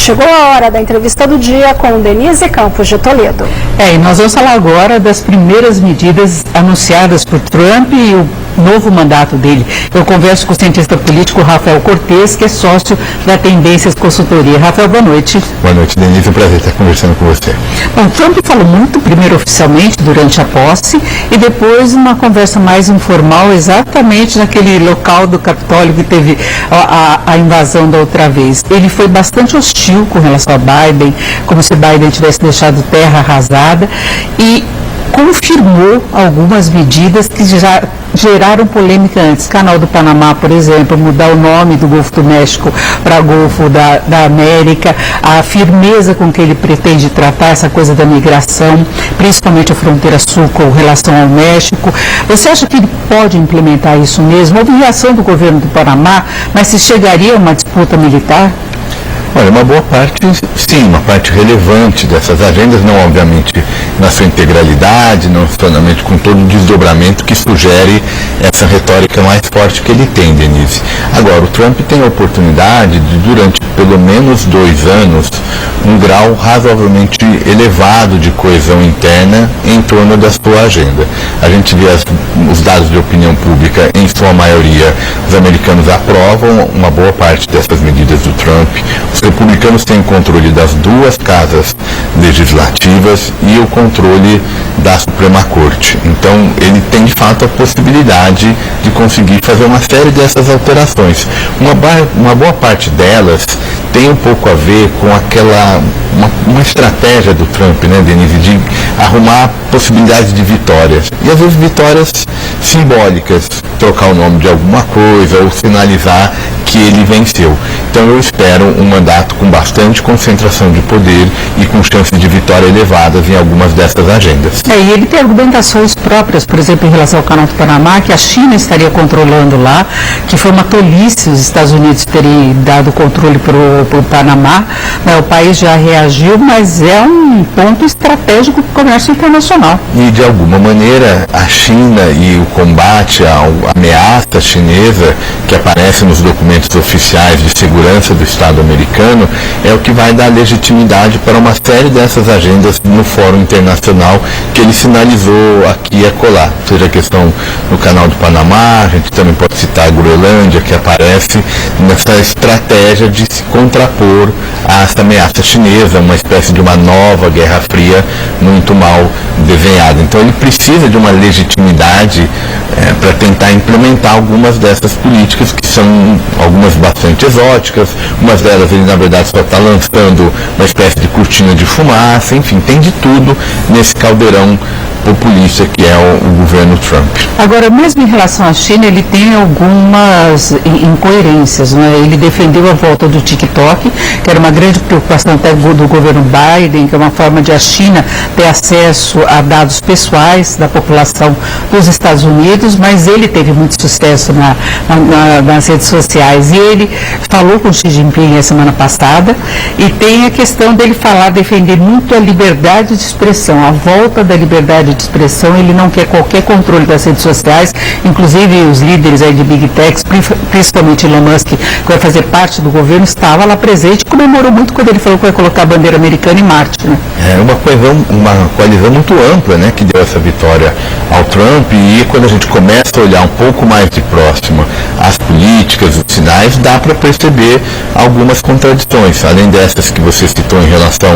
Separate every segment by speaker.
Speaker 1: chegou a hora da entrevista do dia com Denise Campos de Toledo.
Speaker 2: E nós vamos falar agora das primeiras medidas anunciadas por Trump e o novo mandato dele. Eu converso com o cientista político Rafael Cortes, que é sócio da Tendências Consultoria. Rafael, boa noite.
Speaker 3: Boa noite, Denise. É um prazer estar conversando com você.
Speaker 2: Bom, Trump falou muito, primeiro oficialmente, durante a posse, e depois uma conversa mais informal, exatamente naquele local do Capitólio que teve a invasão da outra vez. Ele foi bastante hostil com relação a Biden, como se Biden tivesse deixado terra arrasada, e confirmou algumas medidas que já geraram polêmica antes. Canal do Panamá, por exemplo, mudar o nome do Golfo do México para Golfo da América, a firmeza com que ele pretende tratar essa coisa da migração, principalmente a fronteira sul com relação ao México. Você acha que ele pode implementar isso mesmo? Houve reação do governo do Panamá, mas se chegaria a uma disputa militar?
Speaker 3: Olha, uma boa parte, sim, uma parte relevante dessas agendas, não obviamente na sua integralidade, não somente com todo o desdobramento que sugere essa retórica mais forte que ele tem, Denise. Agora, o Trump tem a oportunidade de, durante pelo menos 2 anos, um grau razoavelmente elevado de coesão interna em torno da sua agenda. A gente vê os dados de opinião pública, em sua maioria, os americanos aprovam uma boa parte dessas medidas do Trump. Os republicanos têm o controle das 2 casas legislativas e o controle da Suprema Corte. Então, ele tem de fato a possibilidade de conseguir fazer uma série dessas alterações. Uma boa parte delas tem um pouco a ver com uma estratégia do Trump, né, Denise, de arrumar possibilidades de vitórias. E às vezes vitórias simbólicas, trocar o nome de alguma coisa ou sinalizar que ele venceu. Então eu espero um mandato com bastante concentração de poder e com chances de vitória elevadas em algumas dessas agendas.
Speaker 2: E ele tem argumentações próprias, por exemplo, em relação ao Canal do Panamá, que a China estaria controlando lá, que foi uma tolice os Estados Unidos terem dado controle para o Panamá. O país já reagiu, mas é um ponto estratégico para o comércio internacional.
Speaker 3: E de alguma maneira a China e o combate à ameaça chinesa que aparece nos documentos oficiais de segurança do Estado americano é o que vai dar legitimidade para uma série dessas agendas no fórum internacional que ele sinalizou aqui e acolá. Seja a questão do Canal do Panamá, a gente também pode citar a Groenlândia, que aparece nessa estratégia de se contrapor a essa ameaça chinesa, uma espécie de uma nova Guerra Fria muito mal desenhada. Então ele precisa de uma legitimidade para tentar implementar algumas dessas políticas que são algumas bastante exóticas, umas delas ele na verdade só está lançando uma espécie de cortina de fumaça, enfim, tem de tudo nesse caldeirão populista que é o governo Trump.
Speaker 2: Agora, mesmo em relação à China, ele tem algumas incoerências, né? Ele defendeu a volta do TikTok, que era uma grande preocupação até do governo Biden, que é uma forma de a China ter acesso a dados pessoais da população dos Estados Unidos, mas ele teve muito sucesso nas redes sociais. E ele falou com Xi Jinping a semana passada, e tem a questão dele defender muito a liberdade de expressão, a volta da liberdade de expressão. Ele não quer qualquer controle das redes sociais, inclusive os líderes aí de Big Techs, principalmente Elon Musk, que vai fazer parte do governo, estava lá presente e comemorou muito quando ele falou que vai colocar a bandeira americana em Marte. Né?
Speaker 3: É uma coalizão muito ampla, né, que deu essa vitória ao Trump, e quando a gente começa a olhar um pouco mais de próximo as políticas, os sinais, dá para perceber algumas contradições, além dessas que você citou em relação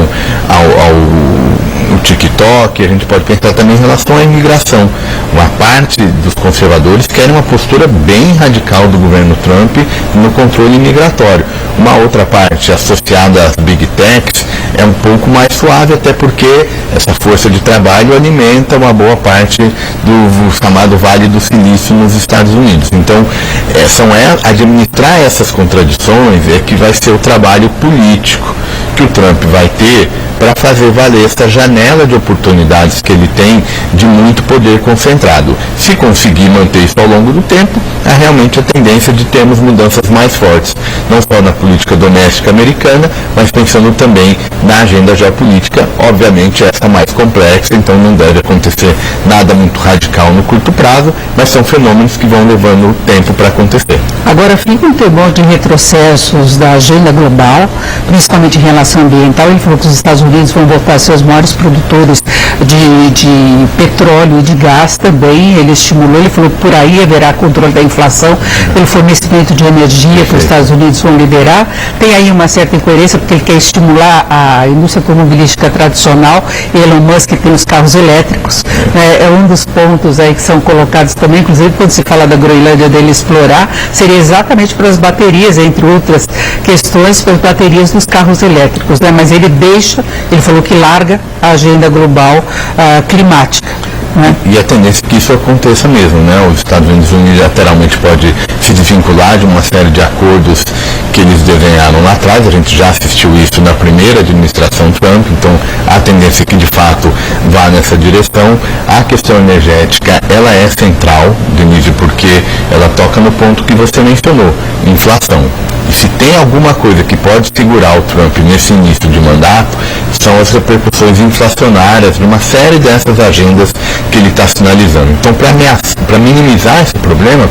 Speaker 3: ao TikTok. A gente pode pensar também em relação à imigração. Uma parte dos conservadores querem uma postura bem radical do governo Trump no controle imigratório. Uma outra parte, associada às Big Techs, é um pouco mais suave, até porque essa força de trabalho alimenta uma boa parte do chamado Vale do Silício nos Estados Unidos. Então, administrar essas contradições é que vai ser o trabalho político que o Trump vai ter para fazer valer essa janela de oportunidades que ele tem de muito poder concentrado. Se conseguir manter isso ao longo do tempo, há realmente a tendência de termos mudanças mais fortes, não só na política doméstica americana, mas pensando também na agenda geopolítica, obviamente essa mais complexa, então não deve acontecer nada muito radical no curto prazo, mas são fenômenos que vão levando tempo para acontecer.
Speaker 2: Agora, fica um temor de retrocessos da agenda global, principalmente em relação ambiental. Ele falou que os Estados Unidos vão voltar a ser os maiores produtores de petróleo e de gás também. Ele estimulou, ele falou que por aí haverá controle da inflação pelo fornecimento de energia que os Estados Unidos vão liberar. Tem aí uma certa incoerência, porque ele quer estimular a indústria automobilística tradicional. Elon Musk tem os carros elétricos. É um dos pontos aí que são colocados também, inclusive quando se fala da Groenlândia, dele explorar, seria exatamente para as baterias, entre outras questões, para as baterias dos carros elétricos, né? Mas ele falou que larga a agenda global climática. Né?
Speaker 3: E a tendência é que isso aconteça mesmo, né? Os Estados Unidos unilateralmente pode se desvincular de uma série de acordos que eles desenharam lá atrás. A gente já assistiu isso na primeira administração Trump, então a tendência é que de fato vá nessa direção. A questão energética, ela é central, Denise, porque ela toca no ponto que você mencionou, inflação. E se tem alguma coisa que pode segurar o Trump nesse início de mandato, são as repercussões inflacionárias de uma série dessas agendas que ele está sinalizando. Então, para minimizar esse problema,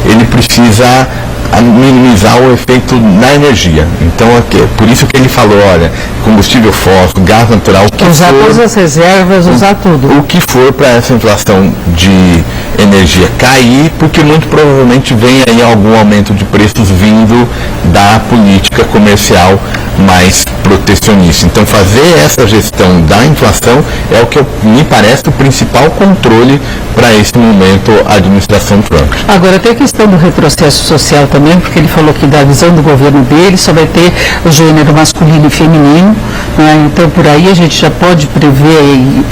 Speaker 3: ele precisa minimizar o efeito na energia. Então, por isso que ele falou, olha, combustível fóssil, gás natural,
Speaker 2: usar todas as reservas, usar tudo.
Speaker 3: O que for para essa inflação de energia cair, porque muito provavelmente vem aí algum aumento de preços vindo da política comercial mais protecionista. Então, fazer essa gestão da inflação é o que me parece o principal controle para esse momento a administração Trump.
Speaker 2: Agora, tem a questão do retrocesso social também, porque ele falou que da visão do governo dele só vai ter o gênero masculino e feminino, né? Então por aí a gente já pode prever aí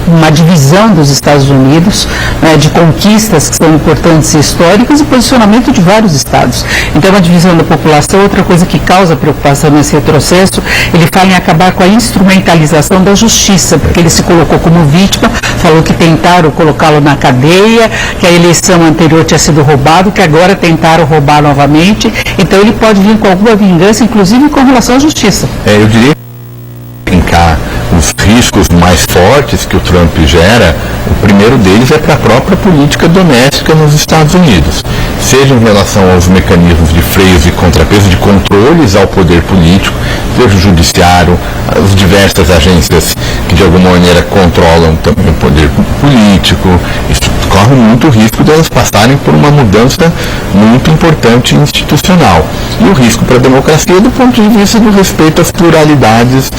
Speaker 2: uma divisão dos Estados Unidos, né, de conquistas que são importantes e históricas e posicionamento de vários estados. Então uma divisão da população. Outra coisa que causa preocupação nesse retrocesso, ele fala em acabar com a instrumentalização da justiça, porque ele se colocou como vítima, falou que tentaram colocá-lo na cadeia, que a eleição anterior tinha sido roubado, que agora tentaram roubar novamente. Então ele pode vir com alguma vingança, inclusive com relação à justiça.
Speaker 3: Eu diria que os riscos mais fortes que o Trump gera, o primeiro deles é para a própria política doméstica nos Estados Unidos, seja em relação aos mecanismos de freios e contrapeso, de controles ao poder político, seja o judiciário, as diversas agências que de alguma maneira controlam também o poder político. Isso corre muito risco de elas passarem por uma mudança muito importante institucional. E o risco para a democracia do ponto de vista do respeito às pluralidades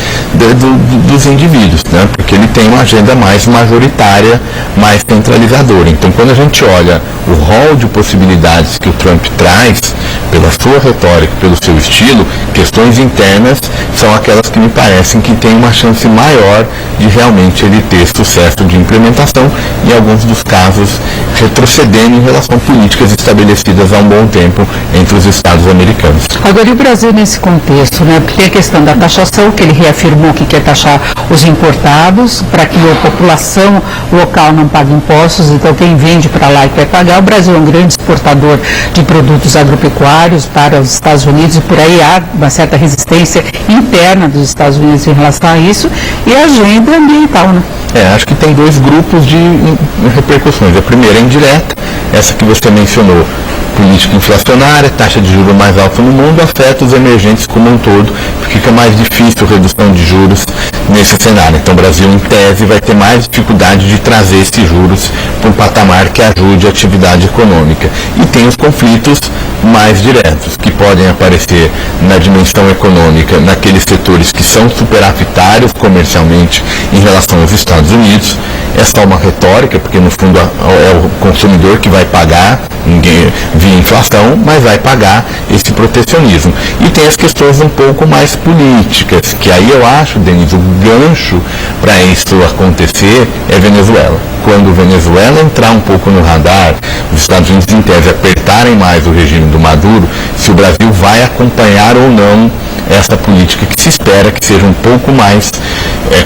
Speaker 3: dos indivíduos, né? Porque ele tem uma agenda mais majoritária, mais centralizadora. Então, quando a gente olha o rol de possibilidades que o Trump traz, pela sua retórica, pelo seu estilo, questões internas são aquelas que me parecem que têm uma chance maior de realmente ele ter sucesso de implementação, em alguns dos casos retrocedendo em relação a políticas estabelecidas há um bom tempo entre os Estados americanos.
Speaker 2: Agora, e o Brasil nesse contexto, né? Porque tem a questão da taxação, que ele reafirmou que quer taxar os importados para que a população local não pague impostos, então quem vende para lá e quer pagar. O Brasil é um grande exportador de produtos agropecuários para os Estados Unidos e por aí há uma certa resistência interna dos Estados Unidos em relação a isso, e a agenda ambiental, né?
Speaker 3: Acho que tem dois grupos de repercussões. A primeira é indireta, essa que você mencionou, política inflacionária, taxa de juros mais alta no mundo, afeta os emergentes como um todo, fica mais difícil a redução de juros nesse cenário. Então o Brasil, em tese, vai ter mais dificuldade de trazer esses juros para um patamar que ajude a atividade econômica. E tem os conflitos mais diretos, que podem aparecer na dimensão econômica, naqueles setores que são superavitários comercialmente em relação aos Estados Unidos. É só uma retórica, porque no fundo é o consumidor que vai pagar via inflação, mas vai pagar esse protecionismo. E tem as questões um pouco mais políticas, que aí eu acho, Denise, o gancho para isso acontecer é Venezuela. Quando Venezuela entrar um pouco no radar, os Estados Unidos, em tese, apertarem mais o regime do Maduro, se o Brasil vai acompanhar ou não essa política que se espera que seja um pouco mais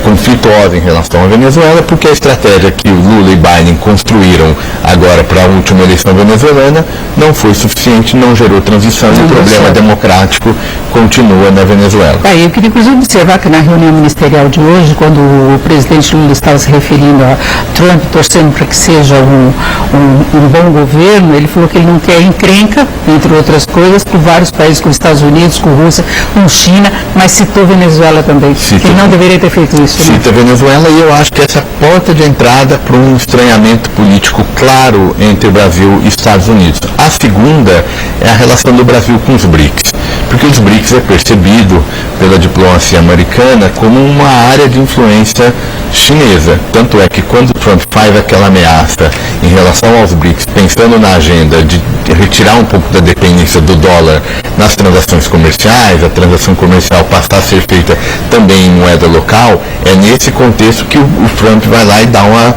Speaker 3: conflituosa em relação à Venezuela, porque a estratégia que o Lula e Biden construíram agora para a última eleição venezuelana não foi suficiente, não gerou transição e o problema democrático continua na Venezuela.
Speaker 2: Eu queria inclusive observar que na reunião ministerial de hoje, quando o presidente Lula estava se referindo a Trump torcendo para que seja um bom governo, ele falou que ele não quer encrenca, entre outras coisas, com vários países, com os Estados Unidos, com Rússia, com China, mas citou Venezuela também, que não deveria ter feito isso.
Speaker 3: Cita Venezuela, e eu acho que essa porta de entrada para um estranhamento político claro entre Brasil e Estados Unidos. A segunda é a relação do Brasil com os BRICS, porque os BRICS é percebido pela diplomacia americana como uma área de influência chinesa. Tanto é que quando Trump faz aquela ameaça em relação aos BRICS, pensando na agenda de retirar um pouco da dependência do dólar nas transações comerciais, a transação comercial passar a ser feita também em moeda local, é nesse contexto que o Trump vai lá e dá uma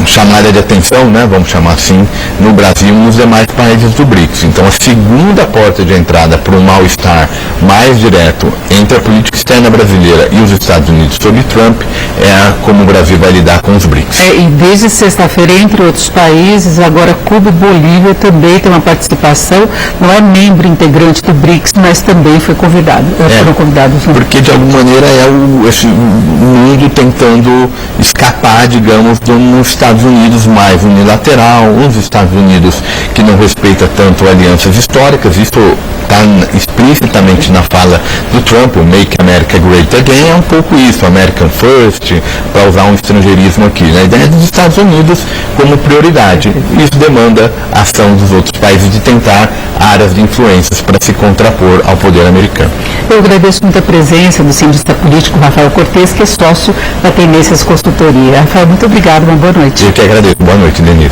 Speaker 3: chamada de atenção, né, vamos chamar assim, no Brasil e nos demais países do BRICS. Então, a segunda porta de entrada para um mal-estar mais direto entre a política externa brasileira e os Estados Unidos sobre Trump é como o Brasil vai lidar com os BRICS.
Speaker 2: E desde sexta-feira, entre outros países, agora Cuba e Bolívia também tem uma participação, não é membro integrante do BRICS, mas também foi convidado, foram convidados. Né?
Speaker 3: Porque, de alguma maneira, é esse mundo tentando escapar, digamos, dos Estados Unidos mais unilateral, uns Estados Unidos que não respeita tanto alianças históricas. Isso está explicitamente na fala do Trump, o Make America Great Again, é um pouco isso, American First, para usar um estrangeirismo aqui. A ideia dos Estados Unidos como prioridade. Isso demanda a ação dos outros países de tentar áreas de influências para se contrapor ao poder americano.
Speaker 2: Eu agradeço muito a presença do cientista político Rafael Cortes, que é sócio da Tendências Consultoria. Rafael, muito obrigado, uma boa noite.
Speaker 3: Eu que agradeço. Boa noite, Denise.